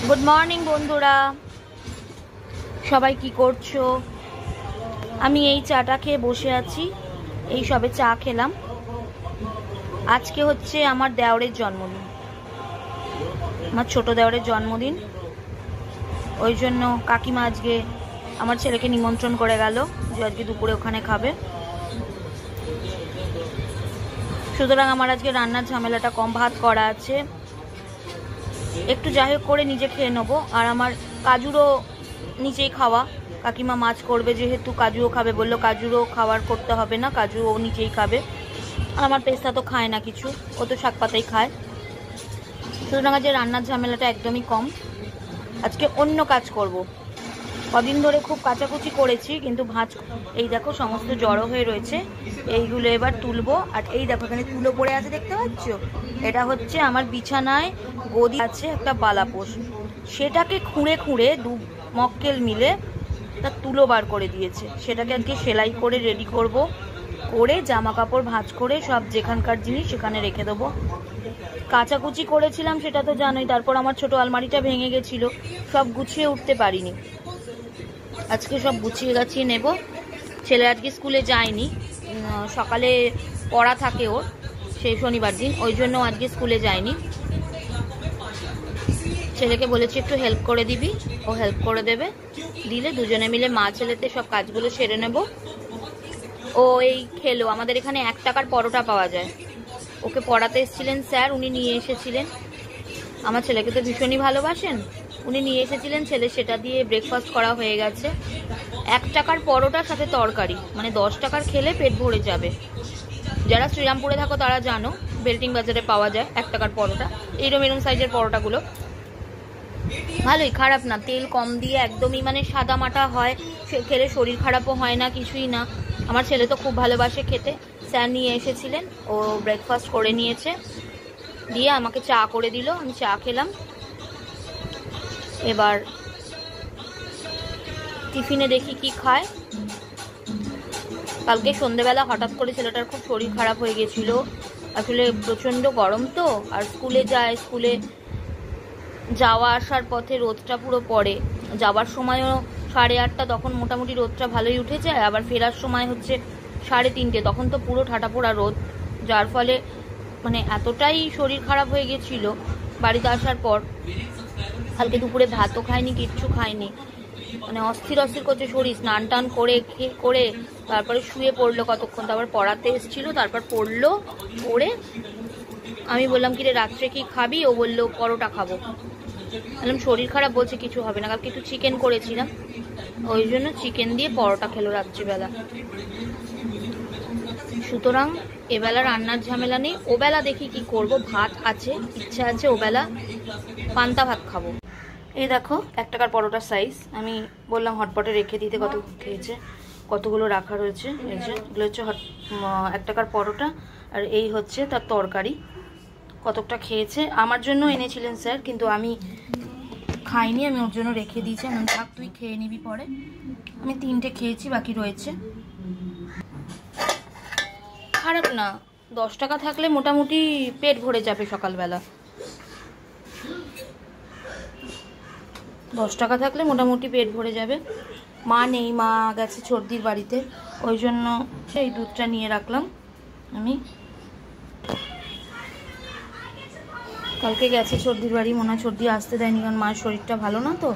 Good morning বন্ধুরা, সবাই কি করছো? আমি এই চাটা খেয়ে বসে আছি। এই সবে চা খেলাম। আজকে হচ্ছে আমার দেওরের জন্মদিন, আমার ছোট দেওরের জন্মদিন। ওই জন্য কাকিমা আজকে আমার ছেলেকে নিমন্ত্রণ করে গেল যে আজকে দুপুরে ওখানে খাবে। সুতরাং আমার আজকে রান্নার ঝামেলাটা কম, ভাত করা আছে, একটু যাই হোক করে নিজে খেয়ে নেবো। আর আমার কাজুরও নিচেই খাওয়া, কাকিমা মাছ করবে যেহেতু কাজুও খাবে বললো, কাজুরও খাবার করতে হবে না, কাজু ও নিচেই খাবে। আর আমার পেস্তা তো খায় না কিছু, ও তো শাক পাতাই খায়। সুতরাং আজকে রান্নার ঝামেলাটা একদমই কম। আজকে অন্য কাজ করব। কদিন ধরে খুব কাচাকুচি করেছি, কিন্তু ভাঁজ এই দেখো সমস্ত জড়ো হয়ে রয়েছে, এইগুলো এবার তুলবো। আর এই দেখো এখানে তুলো পড়ে আছে, দেখতে পাচ্ছ? এটা হচ্ছে আমার বিছানায় গদি আছে একটা বালাপোষ, সেটাকে খুঁড়ে খুঁড়ে দু মক্কেল মিলে তার তুলো বার করে দিয়েছে। সেটাকে আজকে সেলাই করে রেডি করব, করে জামা কাপড় ভাঁজ করে সব যেখানকার জিনিস সেখানে রেখে দেবো। কাচাকুচি করেছিলাম সেটা তো জানোই, তারপর আমার ছোট আলমারিটা ভেঙে গেছিলো, সব গুছিয়ে উঠতে পারিনি। আজকে সব গুছিয়ে গাছিয়ে নেব। ছেলে আজকে স্কুলে যায়নি, সকালে পড়া থাকে ওর, সেই শনিবার দিন, ওই জন্য আজকে স্কুলে যায়নি। ছেলেকে বলেছি একটু হেল্প করে দিবি, ও হেল্প করে দেবে, দিলে দুজনে মিলে মা ছেলেতে সব কাজগুলো সেরে নেব। ও এই খেলো, আমাদের এখানে 1 টাকার পরোটা পাওয়া যায়। ওকে পড়াতে এসেছিলেন স্যার, উনি নিয়ে এসেছিলেন। আমার ছেলেকে তো ভীষণই ভালোবাসেন, উনি নিয়ে এসেছিলেন। ছেলে সেটা দিয়ে ব্রেকফাস্ট করা হয়ে গেছে। 1 টাকার পরোটার সাথে তরকারি, মানে 10 টাকার খেলে পেট ভরে যাবে। যারা শ্রীরামপুরে থাকো তারা জানো, বেল্টিং বাজারে পাওয়া যায় 1 টাকার পরোটা, এইরকম এরকম সাইজের পরোটাগুলো। ভালোই, খারাপ না, তেল কম দিয়ে একদমই মানে সাদা মাটা হয়, খেলে শরীর খারাপও হয় না, কিছুই না। আমার ছেলে তো খুব ভালোবাসে খেতে। স্যার নিয়ে এসেছিলেন, ও ব্রেকফাস্ট করে নিয়েছে, দিয়ে আমাকে চা করে দিল, আমি চা খেলাম। এবার টিফিনে দেখি কি খায়। কালকে সন্ধেবেলা হঠাৎ করে ছেলেটার খুব শরীর খারাপ হয়ে গেছিল, আসলে প্রচণ্ড গরম তো, আর স্কুলে যায়, স্কুলে যাওয়া আসার পথে রোদটা পুরো পড়ে। যাওয়ার সময়ও 8:30, তখন মোটামুটি রোদটা ভালোই উঠে যায়, আবার ফেরার সময় হচ্ছে 3:30, তখন তো পুরো ঠাটা পোড়া রোদ। যার ফলে মানে এতটাই শরীর খারাপ হয়ে গেছিল বাড়িতে আসার পর, কালকে দুপুরে ভাতও খায়নি, কিচ্ছু খায়নি, মানে অস্থির অস্থির করছে শরীর। স্নান টান করে করে তারপরে শুয়ে পড়লো কতক্ষণ, তারপর পড়াতে এসেছিলো, তারপর পড়লো, পড়ে আমি বললাম কি রে রাত্রে কি খাবি? ও বললো পরোটা খাবো। বললাম শরীর খারাপ, বলছে কিছু হবে না, কালকে একটু চিকেন করেছিলাম, ওই জন্য চিকেন দিয়ে পরোটা খেলো রাত্রিবেলা। সুতরাং এবেলা রান্নার ঝামেলা নেই। ওবেলা দেখি কি করব, ভাত আছে, ইচ্ছা আছে ওবেলা পান্তা ভাত খাবো। এই দেখো 1 টাকার পরোটার সাইজ, আমি বললাম হটপটে রেখে দিতে, কত খেয়েছে, কতগুলো রাখা রয়েছে। এই যে এগুলো হচ্ছে 1 টাকার পরোটা, আর এই হচ্ছে তার তরকারি। কতকটা খেয়েছে, আমার জন্য এনেছিলেন স্যার, কিন্তু আমি খাইনি, আমি ওর জন্য রেখে দিয়েছি। আমি থাক তুই খেয়ে নিবি পরে। আমি 3টে খেয়েছি, বাকি রয়েছে। খারাপ না, 10 টাকা থাকলে মোটামুটি পেট ভরে যাবে সকালবেলা। 10 টাকা থাকলে মোটামুটি পেট ভরে যাবে। মা নেই, মা গেছে সর্দির বাড়িতে, ওই জন্য সেই দুধটা নিয়ে রাখলাম আমি। কালকে গেছে সর্দির বাড়ি, মনে হয় সর্দি আসতে দেয়নি, কারণ মায়ের শরীরটা ভালো না তো,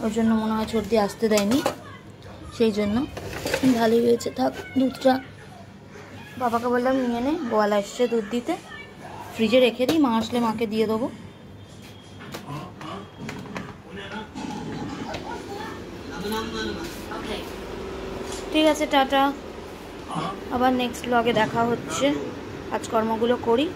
ওই জন্য মনে হয় সর্দি আসতে দেয়নি, সেই জন্য ভালোই হয়েছে। থাক, দুধটা বাবাকে বললাম নিয়ে নে, গোয়ালা এসছে দুধ দিতে, ফ্রিজে রেখে দিই, মা আসলে মাকে দিয়ে দেবো। ঠিক আছে, টাটা, আবার নেক্সট ব্লগে দেখা হচ্ছে। কাজকর্মগুলো করি।